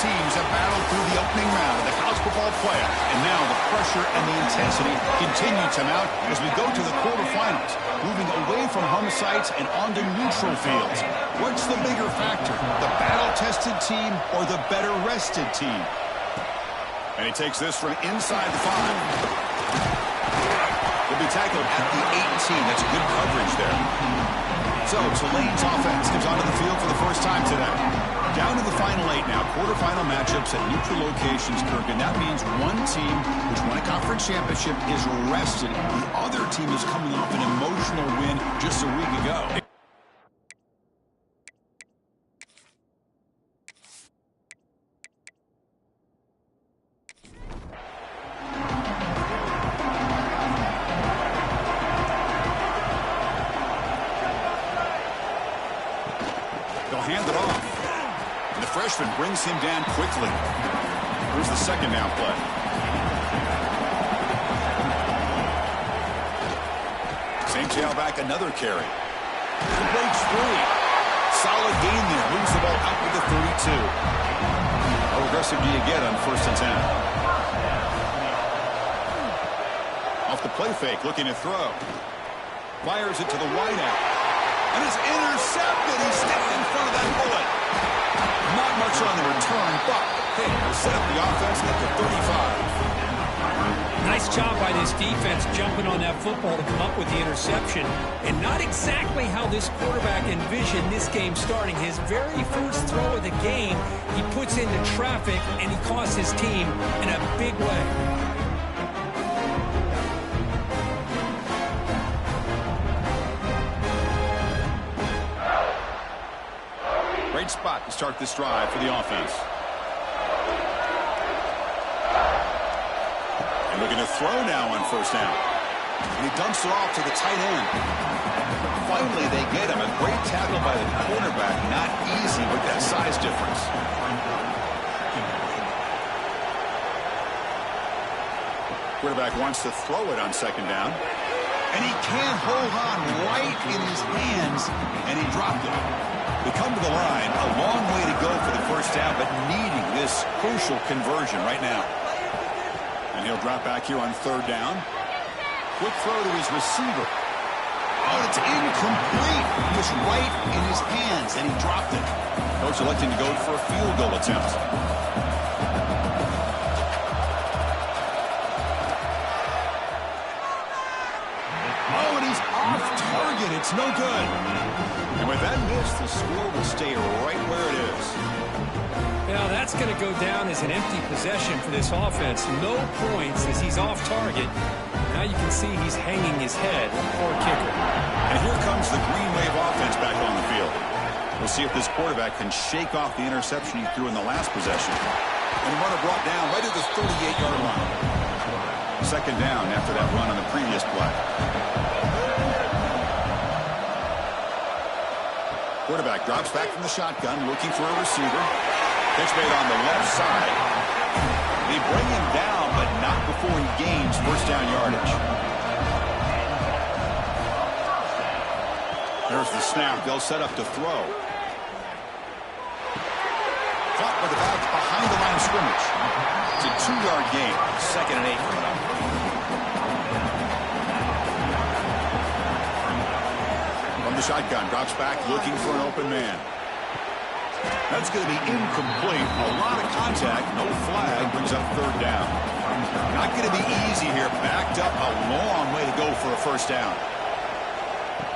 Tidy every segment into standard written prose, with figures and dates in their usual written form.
teams have battled through the opening round of the college football playoff, and now the pressure and the intensity continue to mount as we go to the quarterfinals, moving away from home sites and onto neutral fields. What's the bigger factor, the battle-tested team or the better-rested team? And he takes this from inside the 5. Will be tackled at the 18. That's good coverage there. So Tulane's offense comes onto the field for the first time today. Down to the final 8 now. Quarterfinal matchups at neutral locations, Kirk. And that means one team which won a conference championship is rested. The other team is coming off an emotional win just a week ago. Hand it off. And the freshman brings him down quickly. Here's the second down play. Same tailback, another carry. He breaks free. Solid gain there. Moves the ball out with the 32. How aggressive do you get on 1st and 10? Off the play fake, looking to throw. Fires it to the wideout. And it's intercepted. He's standing in front of that bullet. Not much on the return, but hey, we'll set up the offense at the 35. Nice job by this defense jumping on that football to come up with the interception. And not exactly how this quarterback envisioned this game starting. His very first throw of the game, he puts into traffic, and he costs his team in a big way. Great spot to start this drive for the offense. And looking to throw now on 1st down. And he dumps it off to the tight end. Finally, they get him. A great tackle by the quarterback. Not easy with that size difference. Quarterback wants to throw it on 2nd down. And he can't hold on right in his hands. And he dropped it. We come to the line, a long way to go for the 1st down, but needing this crucial conversion right now. And he'll drop back here on 3rd down. Quick throw to his receiver. Oh, it's incomplete. It was right in his hands, and he dropped it. Coach electing to go for a field goal attempt. Oh, and he's off target. It's no good. And with that miss, the score will stay right where it is. Now that's going to go down as an empty possession for this offense. No points as he's off target. Now you can see he's hanging his head. Poor kicker. And here comes the Green Wave offense back on the field. We'll see if this quarterback can shake off the interception he threw in the last possession. And the runner brought down right at the 38-yard line. 2nd down after that run on the previous play. Quarterback drops back from the shotgun, looking for a receiver. Pitch made on the left side. They bring him down, but not before he gains 1st down yardage. There's the snap. They'll set up to throw. Caught with the back behind the line of scrimmage. It's a 2-yard gain. 2nd and 8 coming up. Shotgun drops back looking for an open man. That's going to be incomplete. A lot of contact, no flag, brings up 3rd down. Not going to be easy here. Backed up a long way to go for a 1st down.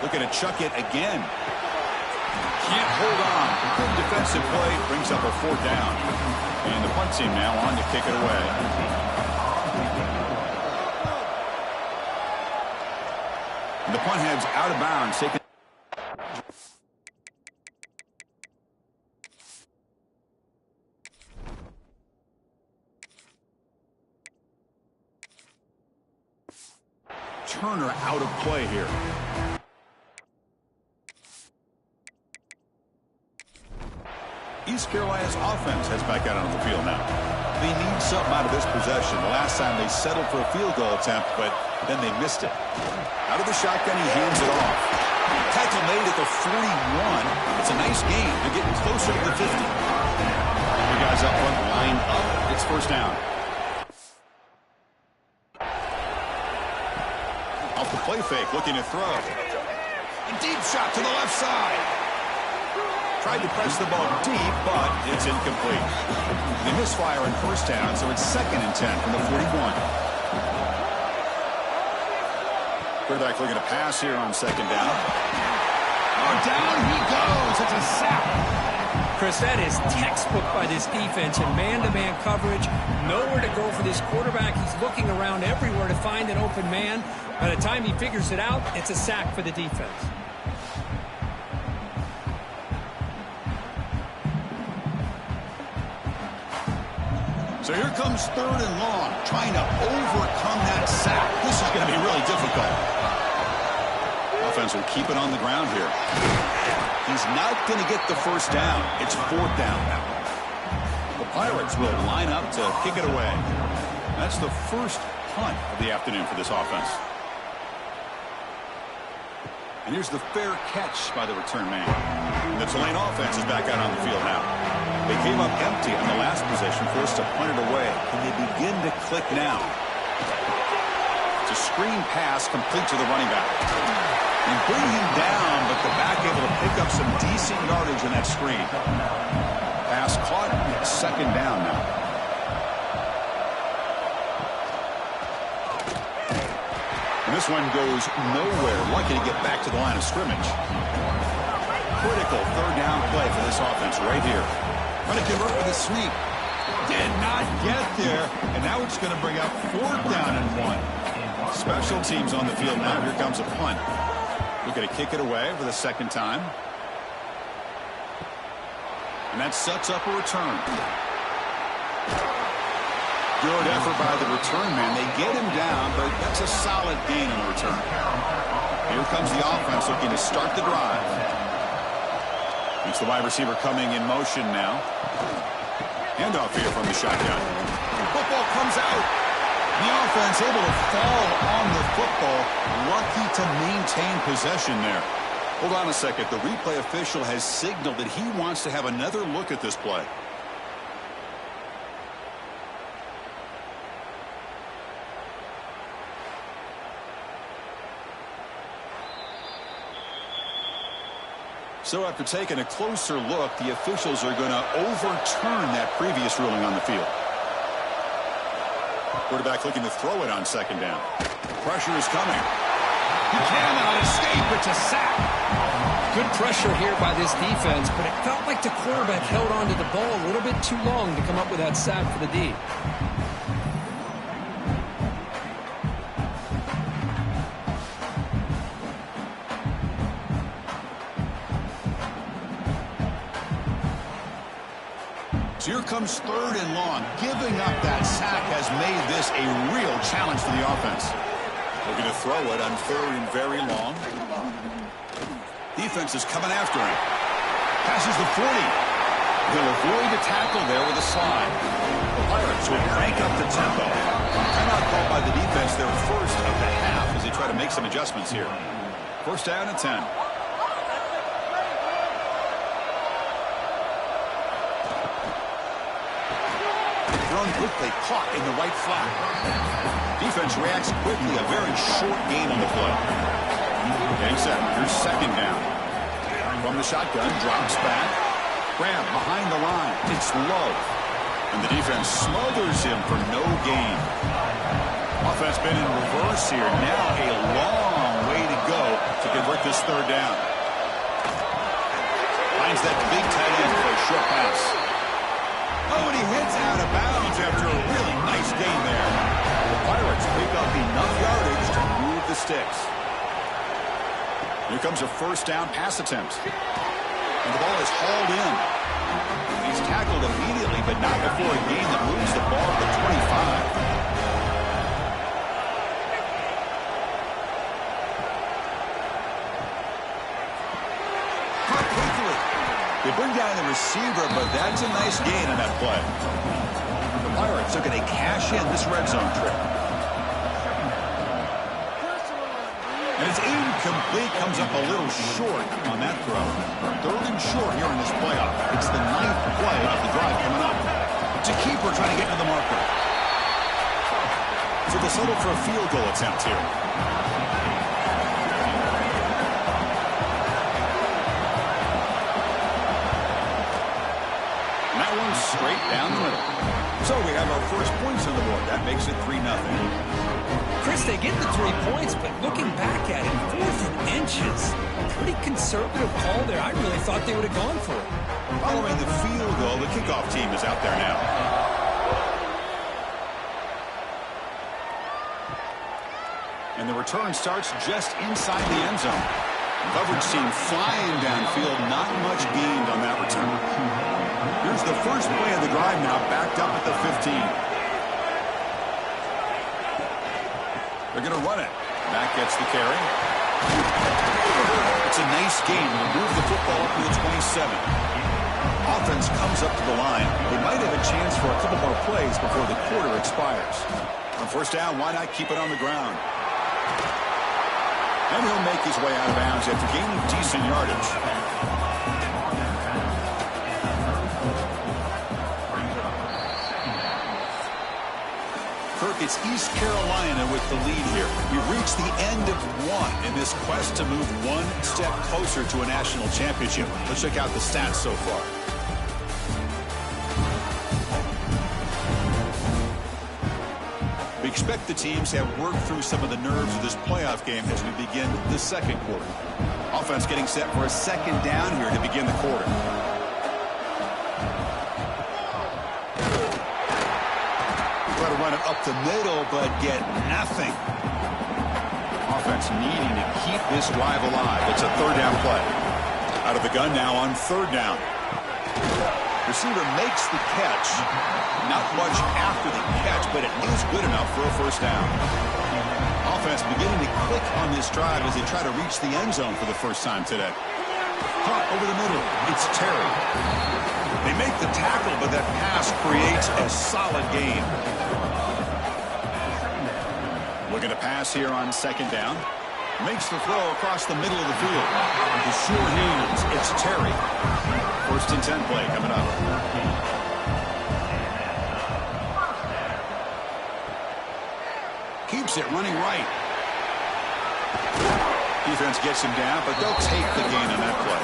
Looking to chuck it again. Can't hold on. Good defensive play brings up a 4th down. And the punt team now on to kick it away. And the punt heads out of bounds, taking Turner out of play here. East Carolina's offense heads back out onto the field now. They need something out of this possession. The last time they settled for a field goal attempt, but then they missed it. Out of the shotgun, he hands it off. Tackle made at the 41. It's a nice game. They're getting closer to the 50. They got Guys up front lined up. It's first down. Off the play fake, looking to throw. A deep shot to the left side. Tried to press the ball deep, but it's incomplete. They misfire on first down, so it's 2nd and 10 from the 41. Quarterback looking to pass here on 2nd down. Oh, down he goes. It's a sack. Chris, that is textbook by this defense in man-to-man coverage. Nowhere to go for this quarterback. He's looking around everywhere to find an open man. By the time he figures it out, it's a sack for the defense. So here comes 3rd and long, trying to overcome that sack. This is going to be really difficult. Offense will keep it on the ground here. He's not going to get the first down. It's 4th down. The Pirates will line up to kick it away. That's the first punt of the afternoon for this offense. And here's the fair catch by the return man. And the Tulane offense is back out on the field now. They came up empty on the last possession, forced to punt it away. Can they begin to click now? It's a screen pass complete to the running back. And bring him down, but the back able to pick up some decent yardage in that screen. Pass caught, 2nd down now. And this one goes nowhere. Lucky to get back to the line of scrimmage. Critical 3rd down play for this offense right here. Trying to convert with a sweep. Did not get there. And now it's going to bring up 4th down and 1. Special teams on the field now. Here comes a punt. Looking to kick it away for the 2nd time. And that sets up a return. Good effort by the return man. They get him down, but that's a solid gain on the return. Here comes the offense looking to start the drive. It's the wide receiver coming in motion now. Handoff here from the shotgun. Football comes out. The offense able to fall on the football. Lucky to maintain possession there. Hold on a second. The replay official has signaled that he wants to have another look at this play. So after taking a closer look, the officials are going to overturn that previous ruling on the field. Quarterback looking to throw it on 2nd down. Pressure is coming. He cannot escape. It's a sack. Good pressure here by this defense, but it felt like the quarterback held on to the ball a little bit too long to come up with that sack for the D. Here comes 3rd and long. Giving up that sack has made this a real challenge for the offense. Looking to throw it on 3rd and very long. Defense is coming after him. Passes the 40. He'll avoid the tackle there with a slide. The Pirates will crank up the tempo. Timeout called by the defense their first of the half as they try to make some adjustments here. First down and 10. Quickly caught in the right flat. Defense reacts quickly. A very short gain on the play. Getting set. Here's 2nd down. From the shotgun, drops back. Grab behind the line. It's low. And the defense smothers him for no gain. Offense been in reverse here. Now a long way to go to convert this 3rd down. Finds that big tight end for a short pass. Oh, and he hits out of bounds after a really nice gain there. The Pirates pick up enough yardage to move the sticks. Here comes a 1st down pass attempt. And the ball is hauled in. He's tackled immediately, but not before a gain that moves the ball to the 25. They bring down the receiver, but that's a nice gain on that play. The Pirates are going to cash in this red zone trip. And it's incomplete. Comes up a little short on that throw. 3rd and short here in this playoff. It's the 9th play of the drive coming up. It's a keeper trying to get to the marker. So they'll settle for a field goal attempt here. And that one's straight down the middle. So we have our first points on the board. That makes it 3-0. Chris, they get the 3 points, but looking back at it, 4th and inches. Pretty conservative call there. I really thought they would have gone for it. Following the field goal, the kickoff team is out there now. And the return starts just inside the end zone. Coverage team flying downfield, not much gained on that return. Here's the first play of the drive now, backed up at the 15. They're going to run it. Mack gets the carry. It's a nice game. We'll move the football up to the 27. Offense comes up to the line. They might have a chance for a couple more plays before the quarter expires. On first down, why not keep it on the ground? And he'll make his way out of bounds after gaining decent yardage. Kirk, it's East Carolina with the lead here. We've reached the end of one in this quest to move one step closer to a national championship. Let's check out the stats so far. We expect the teams have worked through some of the nerves of this playoff game as we begin the second quarter. Offense getting set for a second down here to begin the quarter. Try to run it up the middle, but get nothing. Offense needing to keep this drive alive. It's a third down play. Out of the gun now on third down. Receiver makes the catch. Not much after the catch, but it is good enough for a first down. Offense beginning to click on this drive as they try to reach the end zone for the first time today. Caught over the middle. It's Terry. They make the tackle, but that pass creates a solid gain. Looking to pass here on second down. Makes the throw across the middle of the field. With the sure hands, it's Terry. First and 10 play coming up. Keeps it running right. Defense gets him down, but they'll take the gain on that play.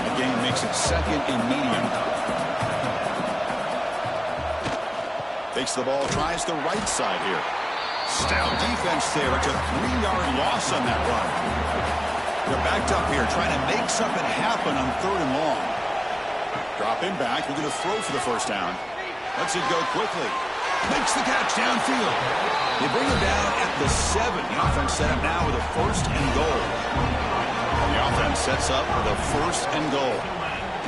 The gain makes it second and medium. Takes the ball, tries the right side here. Stout defense there. It's a 3-yard loss on that run. They're backed up here, trying to make something happen on third and long. Dropping back, we're going to throw for the first down. Lets it go quickly. Makes the catch downfield. They bring him down at the 7. The offense set up now with a first and goal. The offense sets up with a first and goal.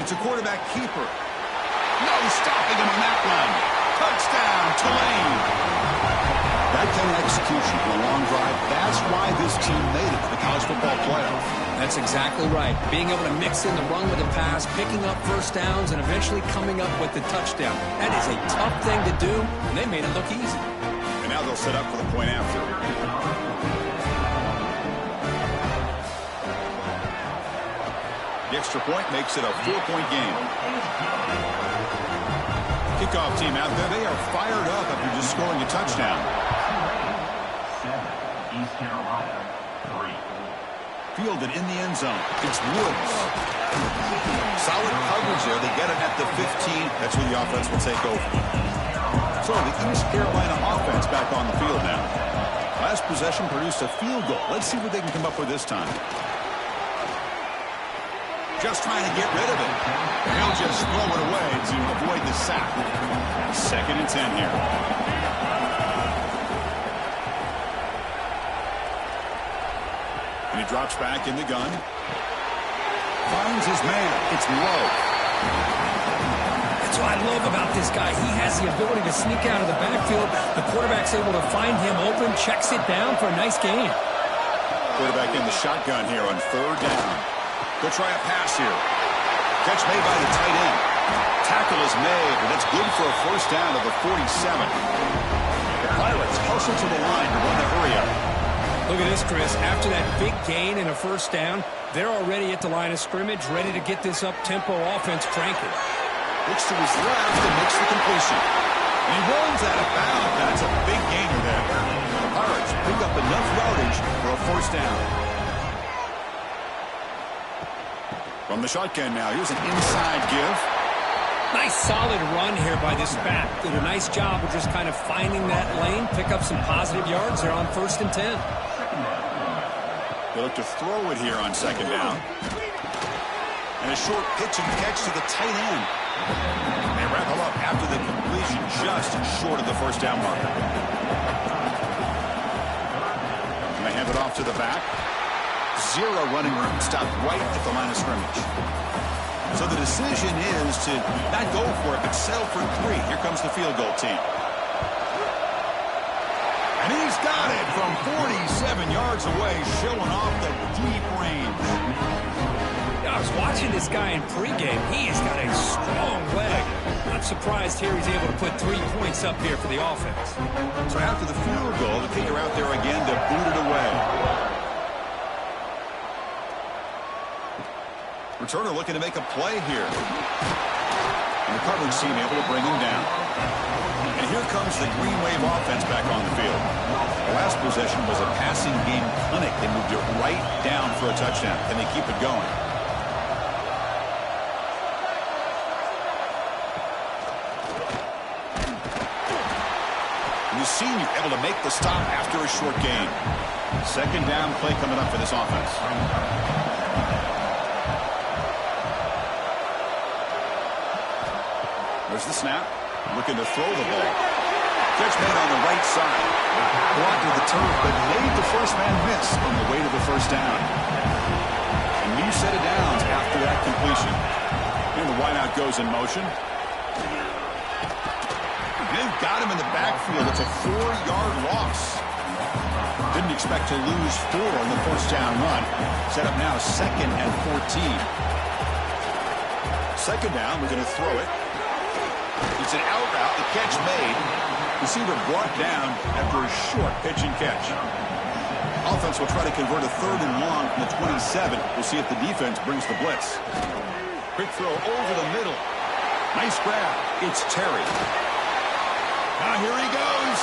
It's a quarterback keeper. No stopping him on that run. Touchdown, Tulane. That kind of execution on a long drive, that's why this team made it to the college football playoff. That's exactly right. Being able to mix in the run with the pass, picking up first downs, and eventually coming up with the touchdown. That is a tough thing to do, and they made it look easy. And now they'll set up for the point after. The extra point makes it a 4-point game. Kickoff team out there, they are fired up after just scoring a touchdown. East Carolina, 3. Fielded in the end zone. It's Woods. Solid coverage there. They get it at the 15. That's where the offense will take over. So the East Carolina offense back on the field now. Last possession produced a field goal. Let's see what they can come up with this time. Just trying to get rid of it. He'll just throw it away to avoid the sack. Second and 10 here. And he drops back in the gun. Finds his man. It's low. That's what I love about this guy. He has the ability to sneak out of the backfield. The quarterback's able to find him open, checks it down for a nice gain. Quarterback in the shotgun here on third down. They'll try a pass here. Catch made by the tight end. Tackle is made, but that's good for a first down of the 47. The Pirates hustle to the line to run the hurry up. Look at this, Chris. After that big gain and a first down, they're already at the line of scrimmage, ready to get this up-tempo offense cranking. Looks to his left and makes the completion. And he rolls out of bounds. That's a big gainer there. The Pirates pick up enough yardage for a first down. From the shotgun now, here's an inside give. Nice solid run here by this back. Did a nice job of just kind of finding that lane, pick up some positive yards there on 1st and 10. They look to throw it here on 2nd down. And a short pitch and catch to the tight end. They wrap him up after the completion, just short of the first down marker. And they hand it off to the back. 0 running room, stopped right at the line of scrimmage. So the decision is to not go for it, but settle for 3. Here comes the field goal team. And he's got it from 47 yards away, showing off the deep range. I was watching this guy in pregame. He has got a strong leg. Not surprised here he's able to put 3 points up here for the offense. So after the field goal, the kicker out there again to boot it away. Returner looking to make a play here. And the coverage team able to bring him down. And here comes the Green Wave offense back on the field. The last possession was a passing game clinic. They moved it right down for a touchdown. Can they keep it going? The senior able to make the stop after a short gain. 2nd down play coming up for this offense. There's the snap. Looking to throw the ball. Catch made on the right side. Blocked to the turf, but made the first man miss on the way to the first down. A new set of downs after that completion. And the wideout goes in motion. They've got him in the backfield. It's a 4-yard loss. Didn't expect to lose 4 on the first down run. Set up now 2nd and 14. 2nd down, we're going to throw it. It's an out route, the catch made. Receiver brought down after a short pitch and catch. Offense will try to convert a 3rd and long from the 27. We'll see if the defense brings the blitz. Quick throw over the middle. Nice grab. It's Terry. Now here he goes.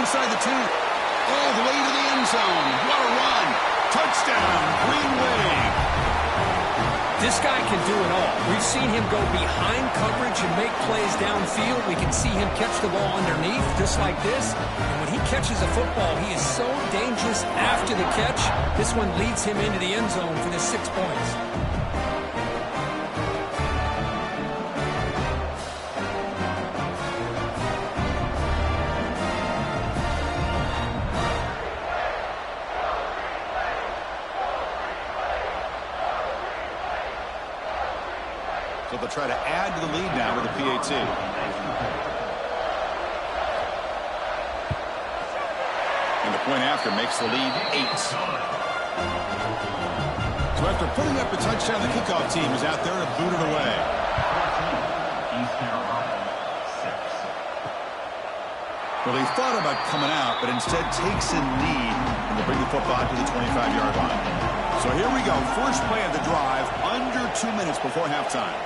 Inside the 2. All the way to the end zone. What a run. Touchdown, Green Wave. This guy can do it all. We've seen him go behind coverage and make plays downfield. We can see him catch the ball underneath, just like this. And when he catches a football, he is so dangerous after the catch. This one leads him into the end zone for the 6 points. So they'll try to add to the lead now with a PAT. And the point after makes the lead 8. So after putting up a touchdown, the kickoff team is out there to boot it away. Well, they thought about coming out, but instead takes a knee and they bring the football to the 25-yard line. So here we go. First play of the drive, under 2 minutes before halftime.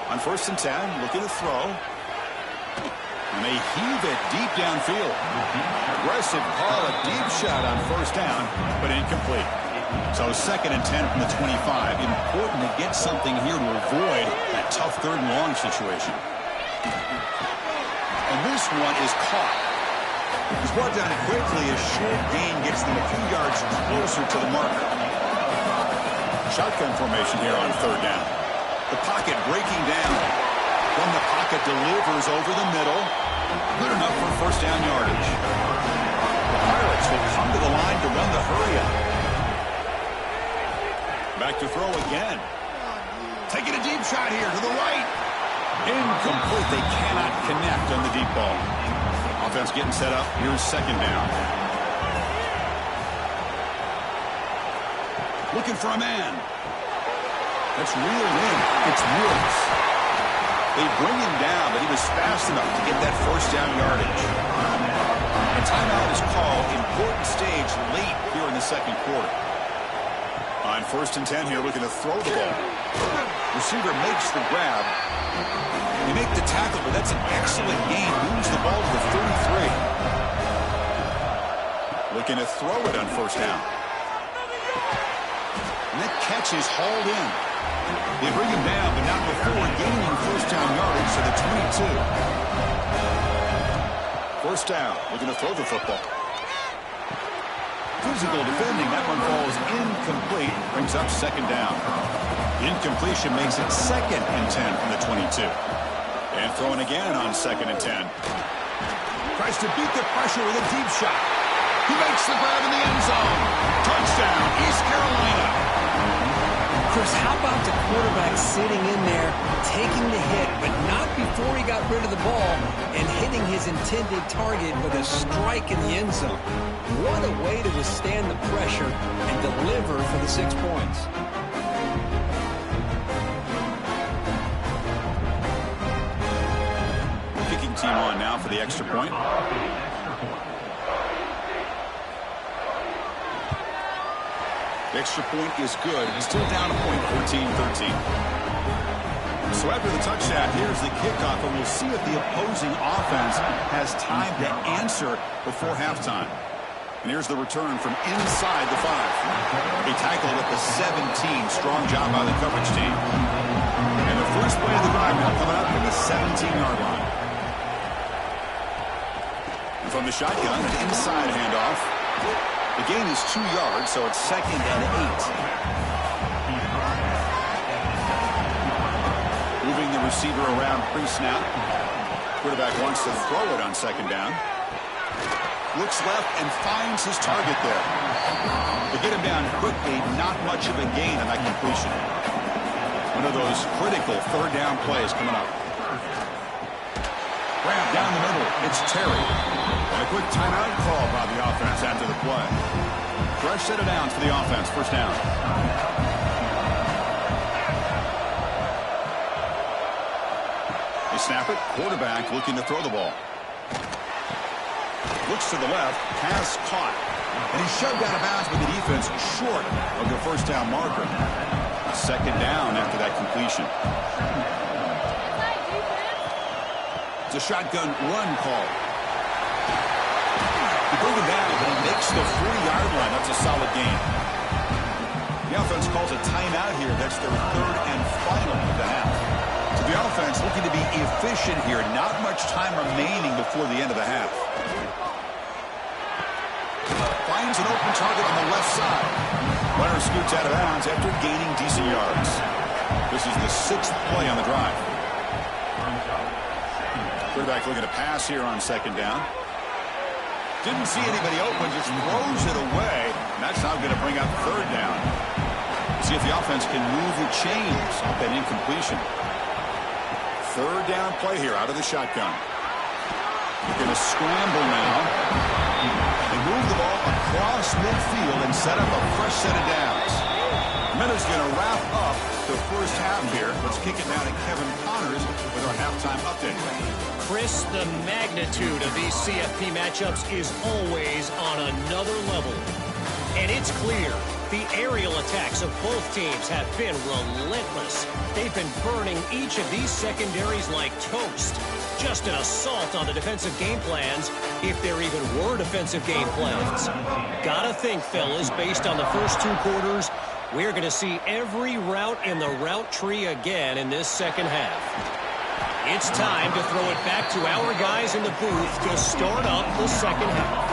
On 1st and 10, looking to throw. And they heave it deep downfield. Aggressive call, a deep shot on 1st down, but incomplete. So 2nd and 10 from the 25. Important to get something here to avoid that tough 3rd and long situation. And this one is caught. He's brought down quickly. A short gain gets them a few yards closer to the marker. Shotgun formation here on 3rd down. The pocket breaking down. Then the pocket delivers over the middle. Good enough for 1st down yardage. The Pirates will come to the line to run the hurry-up. Back to throw again. Taking a deep shot here to the right. Incomplete. They cannot connect on the deep ball. Offense getting set up. Here's 2nd down. Looking for a man. That's reeled in. It's Woods. They bring him down, but he was fast enough to get that 1st down yardage. A timeout is called. Important stage late here in the 2nd quarter. On 1st and 10 here, looking to throw the ball. Receiver makes the grab. They make the tackle, but that's an excellent gain. Moves the ball to the 33. Looking to throw it on 1st down. And that catch is hauled in. They bring him down, but not before gaining 1st down yardage to the 22. 1st down, looking to throw the football. Physical defending. That one falls incomplete. Brings up 2nd down. Incompletion makes it 2nd and 10 from the 22. And throwing again on 2nd and 10. Tries to beat the pressure with a deep shot. He makes the grab in the end zone. Touchdown, East Carolina. Chris, how about the quarterback sitting in there, taking the hit, but not before he got rid of the ball and hitting his intended target with a strike in the end zone. What a way to withstand the pressure and deliver for the 6 points. Kicking team on now for the extra point. The extra point is good. Still down a point, 14-13. So after the touchdown, here's the kickoff, and we'll see if the opposing offense has time to answer before halftime. And here's the return from inside the 5. They tackled at the 17. Strong job by the coverage team. And the first play of the drive now coming up at the 17-yard line. And from the shotgun, an inside handoff. The gain is 2 yards, so it's 2nd and 8. Moving the receiver around pre-snap. Quarterback wants to throw it on 2nd down. Looks left and finds his target there. To get him down quickly, not much of a gain on that completion. One of those critical 3rd down plays coming up. Grab down the middle. It's Terry. And a quick timeout call by the offense after the play. Fresh set of downs for the offense. 1st down. They snap it. Quarterback looking to throw the ball. Looks to the left. Pass caught. And he's shoved out of bounds with the defense short of the 1st down marker. 2nd down after that completion. It's a shotgun run call. He brings him down, but he makes the 40-yard line. That's a solid gain. The offense calls a timeout here. That's their 3rd and final of the half. So the offense looking to be efficient here. Not much time remaining before the end of the half. Finds an open target on the left side. Runner scoots out of bounds after gaining decent yards. This is the 6th play on the drive. Quarterback looking to pass here on 2nd down. Didn't see anybody open, just throws it away. And that's now going to bring up 3rd down. See if the offense can move the chains off that incompletion. 3rd down play here out of the shotgun. They're going to scramble now. They move the ball across midfield and set up a fresh set of downs. Miller's going to wrap up the 1st half here. Let's kick it now to Kevin Connors with our halftime update. Chris, the magnitude of these CFP matchups is always on another level. And it's clear the aerial attacks of both teams have been relentless. They've been burning each of these secondaries like toast. Just an assault on the defensive game plans, if there even were defensive game plans. Gotta think, fellas, based on the first 2 quarters, we're going to see every route in the route tree again in this 2nd half. It's time to throw it back to our guys in the booth to start up the 2nd half.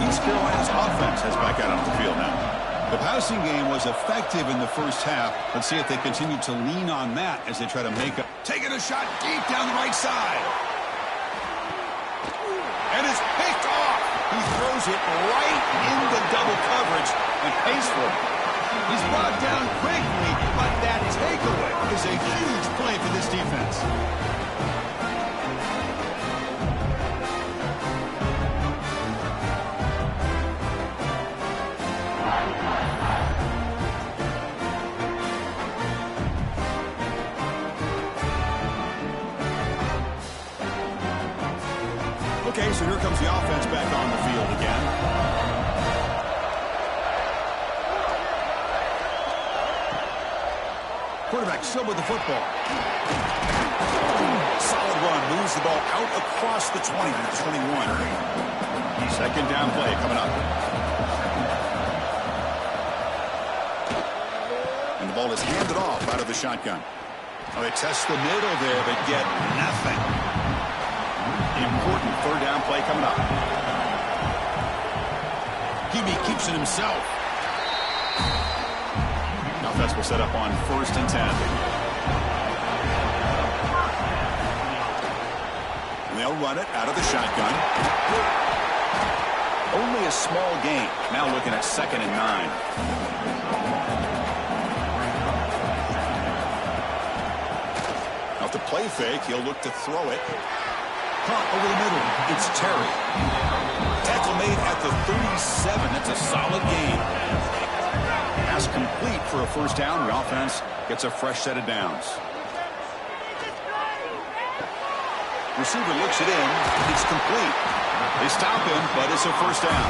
East Carolina's offense has back out on the field now. The passing game was effective in the 1st half. Let's see if they continue to lean on that as they try to make up. Taking a shot deep down the right side. And it's picked off. He throws it right into double coverage and pays for it. He's brought down quickly, but that takeaway is a huge play for this defense. Okay, so here comes the offense back on the field again. Quarterback still with the football. Solid run. Moves the ball out across the 20 to the 21. Second down play coming up. And the ball is handed off out of the shotgun. Oh, they test the middle there, but get nothing. Important third down play coming up. Hebe keeps it himself. Offense will set up on 1st and 10. And they'll run it out of the shotgun. Only a small gain. Now looking at 2nd and 9. Off the play fake, he'll look to throw it. Caught over the middle. It's Terry. Tackle made at the 37. That's a solid gain. Pass complete for a 1st down. The offense gets a fresh set of downs. Receiver looks it in. It's complete. They stop him, but it's a 1st down.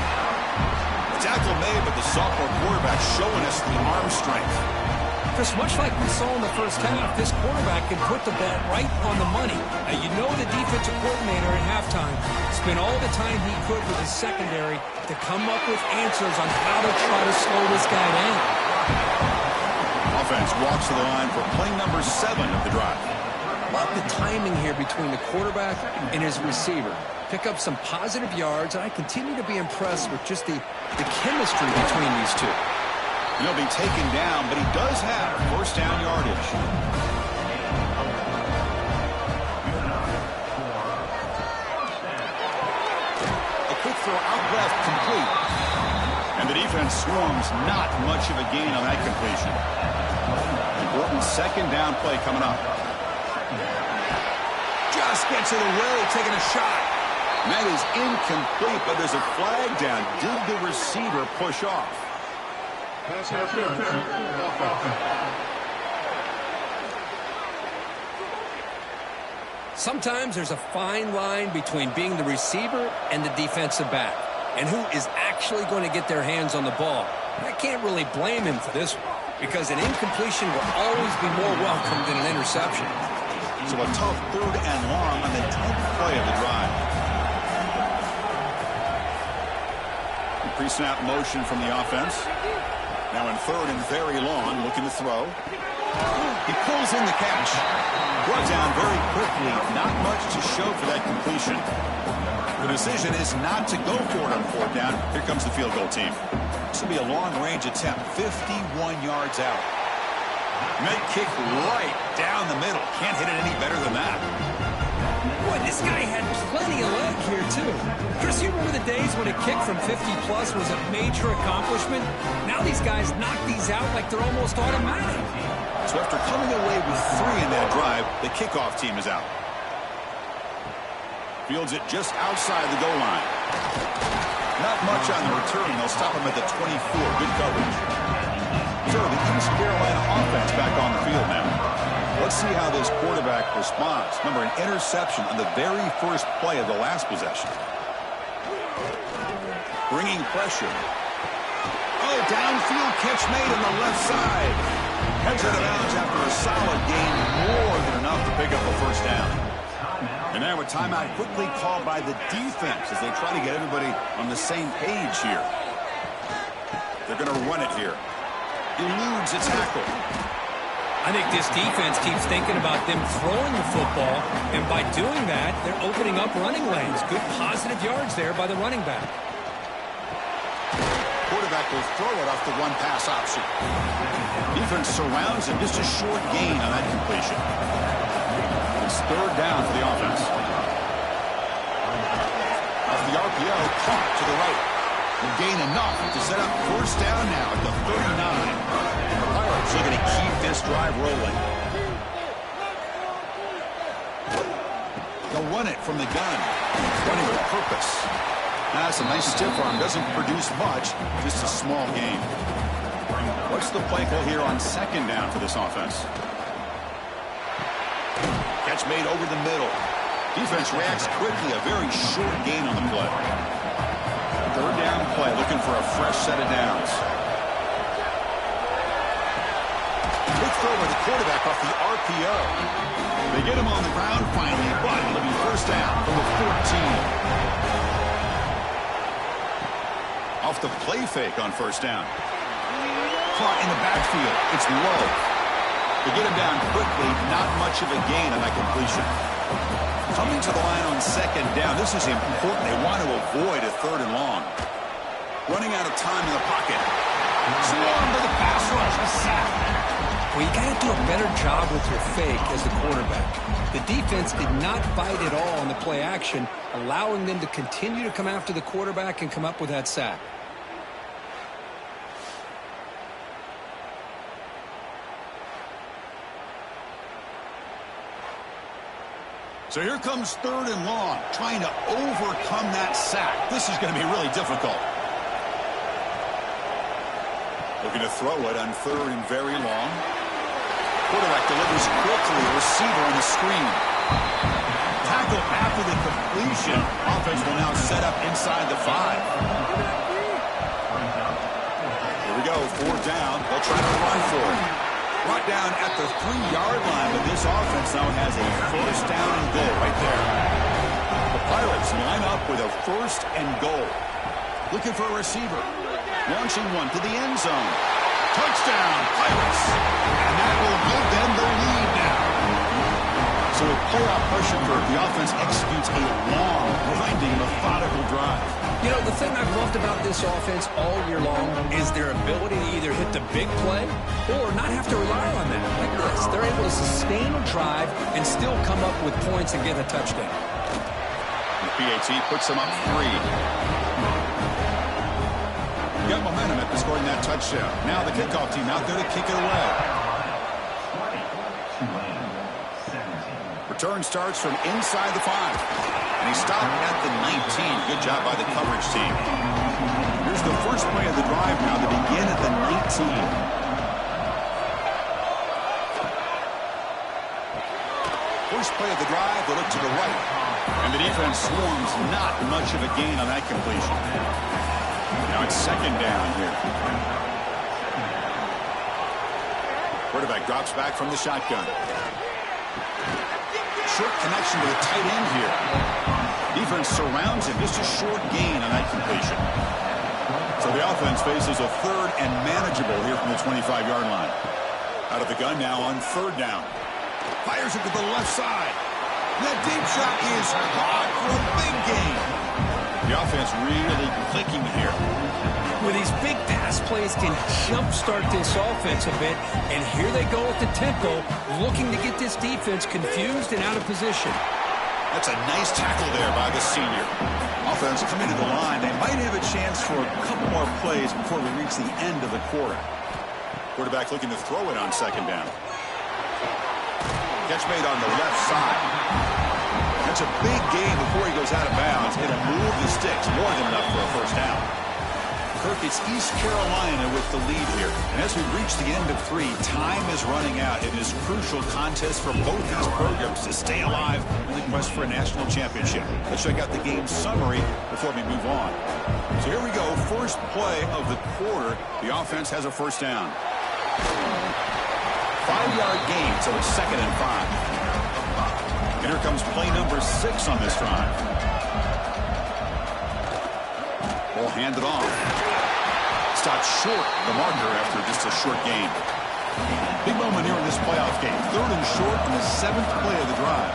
Tackle made, but the sophomore quarterback showing us the arm strength. Just much like we saw in the first half, this quarterback can put the ball right on the money. Now, you know the defensive coordinator at halftime spent all the time he could with his secondary to come up with answers on how to try to slow this guy down. Offense walks to the line for play number 7 of the drive. Love the timing here between the quarterback and his receiver. Pick up some positive yards, and I continue to be impressed with just the chemistry between these two. He'll be taken down, but he does have 1st down yardage. A quick throw out left, complete. And the defense swarms, not much of a gain on that completion. Important 2nd down play coming up. Just gets it away, taking a shot. And that is incomplete, but there's a flag down. Did the receiver push off? Sometimes there's a fine line between being the receiver and the defensive back, and who is actually going to get their hands on the ball. I can't really blame him for this one, because an incompletion will always be more welcome than an interception. So a tough 3rd and long on the 10th play of the drive. Pre-snap motion from the offense. Now in 3rd and very long, looking to throw. He pulls in the catch. Brought down very quickly. Not much to show for that completion. The decision is not to go for it on 4th down. Here comes the field goal team. This will be a long-range attempt, 51 yards out. Med kick right down the middle. Can't hit it any better than that. Boy, this guy had plenty of leg here, too. Chris, you remember the days when a kick from 50-plus was a major accomplishment? Now these guys knock these out like they're almost automatic. So after coming away with 3 in that drive, the kickoff team is out. Fields it just outside the goal line. Not much on the return. They'll stop him at the 24. Good coverage. So the East Carolina offense back on the field now. Let's see how this quarterback responds. Remember, an interception on the very first play of the last possession. Bringing pressure. Oh, downfield catch made on the left side. Heads out of bounds after a solid gain, more than enough to pick up a 1st down. And now a timeout quickly called by the defense as they try to get everybody on the same page here. They're going to run it here. Eludes a tackle. I think this defense keeps thinking about them throwing the football, and by doing that, they're opening up running lanes. Good positive yards there by the running back. Quarterback will throw it off the one-pass option. Defense surrounds him. Just a short gain on that completion. It's 3rd down for the offense. Off the RPO, caught to the right. Will gain enough to set up 1st down now at the 39. The Pirates are going to keep this drive rolling. They'll run it from the gun. Running with purpose. Now, that's a nice stiff arm. Doesn't produce much. Just a small gain. What's the play call here on 2nd down for this offense? Catch made over the middle. Defense reacts quickly. A very short gain on the play. 3rd down play, looking for a fresh set of downs. Quick throw by the quarterback off the RPO. They get him on the ground finally, but it'll be first down from the 14. Off the play fake on first down. Caught in the backfield. It's low. They get him down quickly. Not much of a gain on that completion. Coming to the line on second down. This is important. They want to avoid a third and long. Running out of time in the pocket. Swarmed to the pass rush. A sack. Well, you got to do a better job with your fake as the quarterback. The defense did not bite at all on the play action, allowing them to continue to come after the quarterback and come up with that sack. So here comes third and long, trying to overcome that sack. This is going to be really difficult. Looking to throw it on third and very long. Quarterback delivers quickly. Receiver on the screen. Tackle after the completion. Offense will now set up inside the 5. Here we go, 4th down. They'll try to run for it. Brought down at the 3-yard line, but this offense now has a first down and goal right there. The Pirates line up with a first and goal. Looking for a receiver. Launching one to the end zone. Touchdown, Pirates. And that will give them the lead now. So with playoff pressure, the offense executes a long, grinding, methodical drive. You know, the thing I've loved about this offense all year long is their ability to either hit the big play or not have to rely on that. Like this, they're able to sustain a drive and still come up with points and get a touchdown. The PAT puts them up 3. Got momentum after scoring that touchdown. Now the kickoff team out there to kick it away. Return starts from inside the 5. And he stopped at the 19. Good job by the coverage team. Here's the first play of the drive now to begin at the 19. First play of the drive, they look to the right. And the defense swarms, not much of a gain on that completion. Now it's second down here. Quarterback drops back from the shotgun. Short connection to the tight end here. Defense surrounds him. Just a short gain on that completion. So the offense faces a third and manageable here from the 25-yard line. Out of the gun now on third down. Fires it to the left side. That deep shot is caught for a big gain. The offense really clicking here. With these big pass plays can jumpstart this offense a bit, and here they go at the tempo, looking to get this defense confused and out of position. That's a nice tackle there by the senior. Offense coming to the line. They might have a chance for a couple more plays before we reach the end of the quarter. Quarterback looking to throw it on second down. Catch made on the left side. That's a big gain before he goes out of bounds. It'll move the sticks, more than enough for a first down. Kirk, it's East Carolina with the lead here. And as we reach the end of 3, time is running out in this crucial contest for both these programs to stay alive in the quest for a national championship. Let's check out the game summary before we move on. So here we go. First play of the quarter. The offense has a first down. 5-yard gain, so it's second and 5. And here comes play number 6 on this drive. Ball handed off. Stopped short the marker after just a short gain. Big moment here in this playoff game. Third and short in the 7th play of the drive.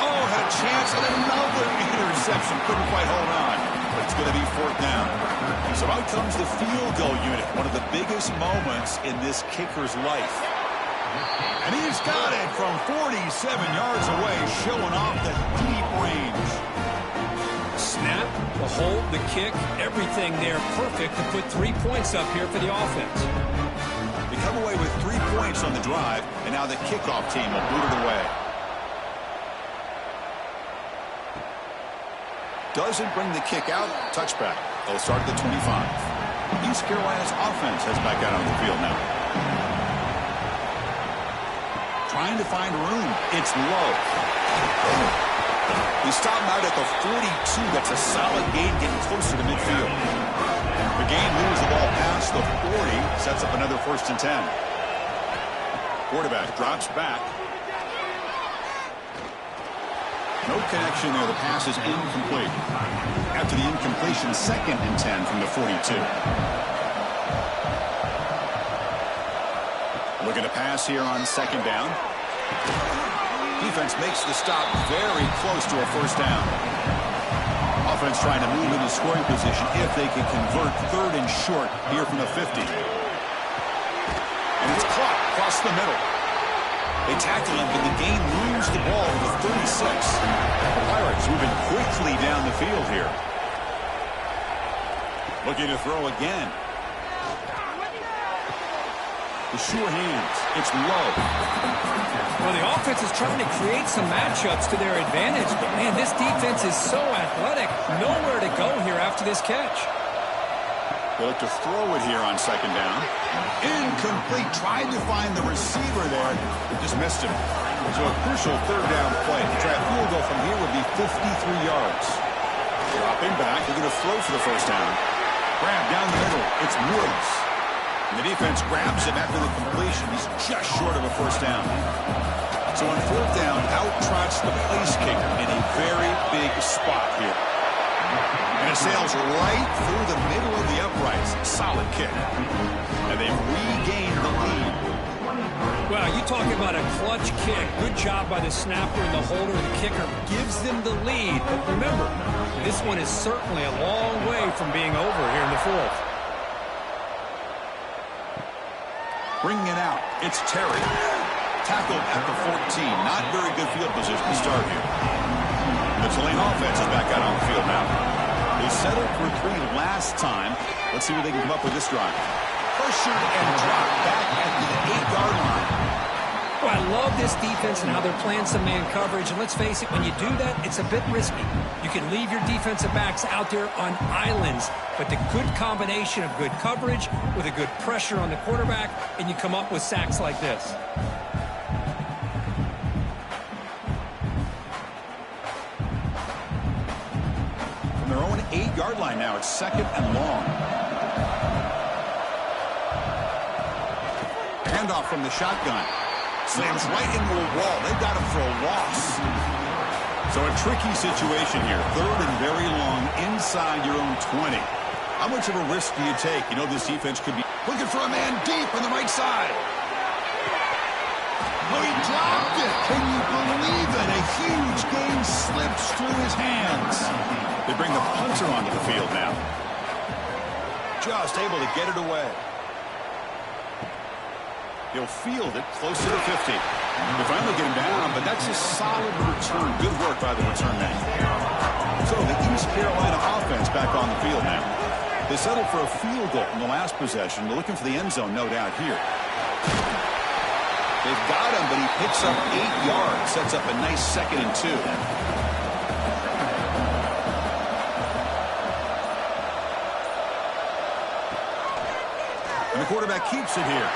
Oh, had a chance at another interception. Couldn't quite hold on. But it's going to be 4th down. So out comes the field goal unit. One of the biggest moments in this kicker's life. And he's got it from 47 yards away, showing off the deep range. Snap, the hold, the kick, everything there perfect to put 3 points up here for the offense. They come away with 3 points on the drive, and now the kickoff team will boot it away. Doesn't bring the kick out, touchback. They'll start at the 25. East Carolina's offense has back out on the field now. Trying to find room. It's low. He stopped out at the 42. That's a solid gain, getting closer to midfield. The game moves the ball past Sets up another 1st and 10. Quarterback drops back. No connection there. The pass is incomplete. After the incompletion, 2nd and 10 from the 42. Looking to pass here on 2nd down. Defense makes the stop very close to a 1st down. Offense trying to move into scoring position if they can convert 3rd and short here from the 50. And it's caught across the middle. They tackle him, but the game moves the ball to 36. The Pirates moving quickly down the field here. Looking to throw again. The sure hands. It's low. Well, the offense is trying to create some matchups to their advantage, but man, this defense is so athletic. Nowhere to go here after this catch. They look to throw it here on 2nd down. Incomplete. Tried to find the receiver there. Just missed him. So a crucial 3rd down play. To try a field goal from here would be 53 yards. Dropping back. They're going to throw for the 1st down. Grab down the middle. It's Woods. And the defense grabs him after the completion. He's just short of a 1st down. So on 4th down, out trots the place kicker in a very big spot here. And it sails right through the middle of the uprights. Solid kick. And they've regained the lead. Well, you talking about a clutch kick. Good job by the snapper and the holder. The kicker gives them the lead. But remember, this one is certainly a long way from being over here in the 4th. Bringing it out. It's Terry. Tackled at the 14. Not very good field position to start here. The Tulane offense is back out on the field now. They settled for 3 last time. Let's see what they can come up with this drive. Pressured and dropped back at the 8-yard line. Well, I love this defense and how they're playing some man coverage. And let's face it, when you do that, it's a bit risky. You can leave your defensive backs out there on islands. But the good combination of good coverage with a good pressure on the quarterback, and you come up with sacks like this. From their own 8-yard line now, it's 2nd and long. Handoff from the shotgun. Slams right into a wall. They've got him for a loss. So a tricky situation here. 3rd and very long inside your own 20. How much of a risk do you take? You know this defense could be looking for a man deep on the right side. Oh, he dropped it. Can you believe it? A huge game slips through his hands. They bring the punter onto the field now. Just able to get it away. He'll field it close to the 50. They finally get him down, but that's a solid return. Good work by the return man. So the East Carolina offense back on the field now. They settled for a field goal in the last possession. They're looking for the end zone, no doubt, here. They've got him, but he picks up 8 yards. Sets up a nice 2nd and 2. And the quarterback keeps it here.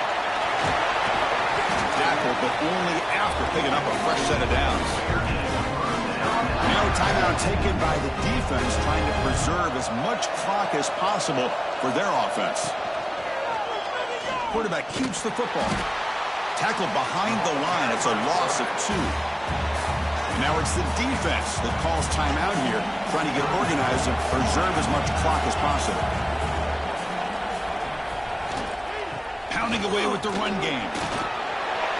Tackled, but only after picking up a fresh set of downs. Now timeout taken by the defense, trying to preserve as much clock as possible for their offense. Quarterback keeps the football. Tackled behind the line. It's a loss of 2. And now it's the defense that calls timeout here, trying to get organized and preserve as much clock as possible. Pounding away with the run game.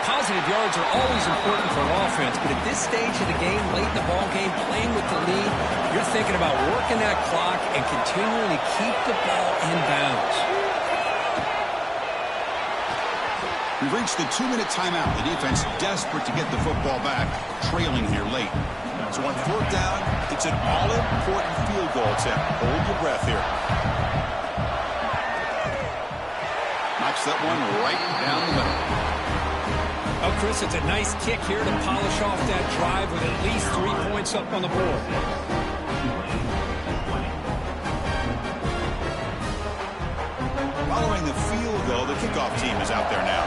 Positive yards are always important for an offense, but at this stage of the game, late in the ball game, playing with the lead, you're thinking about working that clock and continuing to keep the ball in bounds. We've reached the 2-minute timeout. The defense desperate to get the football back, trailing here late. So on 4th down, it's an all-important field goal attempt. Hold your breath here. Knocks that one right down the middle. Oh, Chris, it's a nice kick here to polish off that drive with at least 3 points up on the board. Following the field goal, the kickoff team is out there now.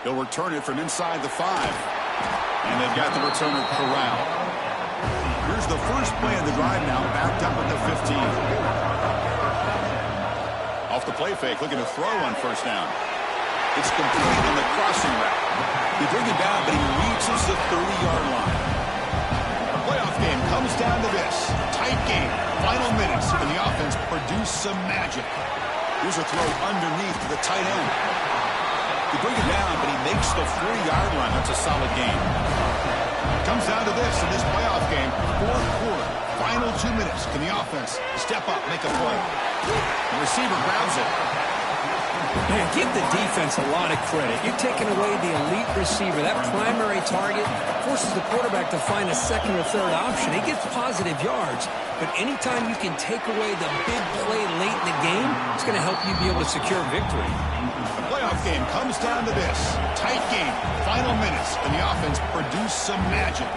They'll return it from inside the 5. And they've got the returner corralled. Here's the first play of the drive now, backed up at the 15. Off the play fake, looking to throw on first down. It's complete on the crossing route. They bring it down, but he reaches the 30-yard line. The playoff game comes down to this. Tight game, final minutes, and the offense produced some magic. Here's a throw underneath to the tight end. They bring it down, but he makes the 40-yard line. That's a solid game. Comes down to this in this playoff game. Fourth quarter, final 2 minutes. Can the offense step up, make a play? The receiver grabs it. Man, give the defense a lot of credit. You're taking away the elite receiver. That primary target forces the quarterback to find a second or third option. He gets positive yards, but anytime you can take away the big play late in the game, it's going to help you be able to secure victory. The playoff game comes down to this. Tight game, final minutes, and the offense produced some magic.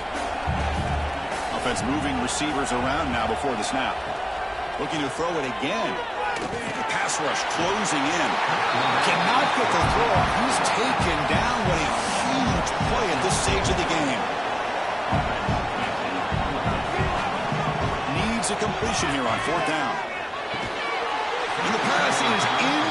Offense moving receivers around now before the snap. Looking to throw it again. The pass rush closing in. Cannot get the throw off. He's taken down. What a huge play at this stage of the game. Needs a completion here on fourth down. And the pass is in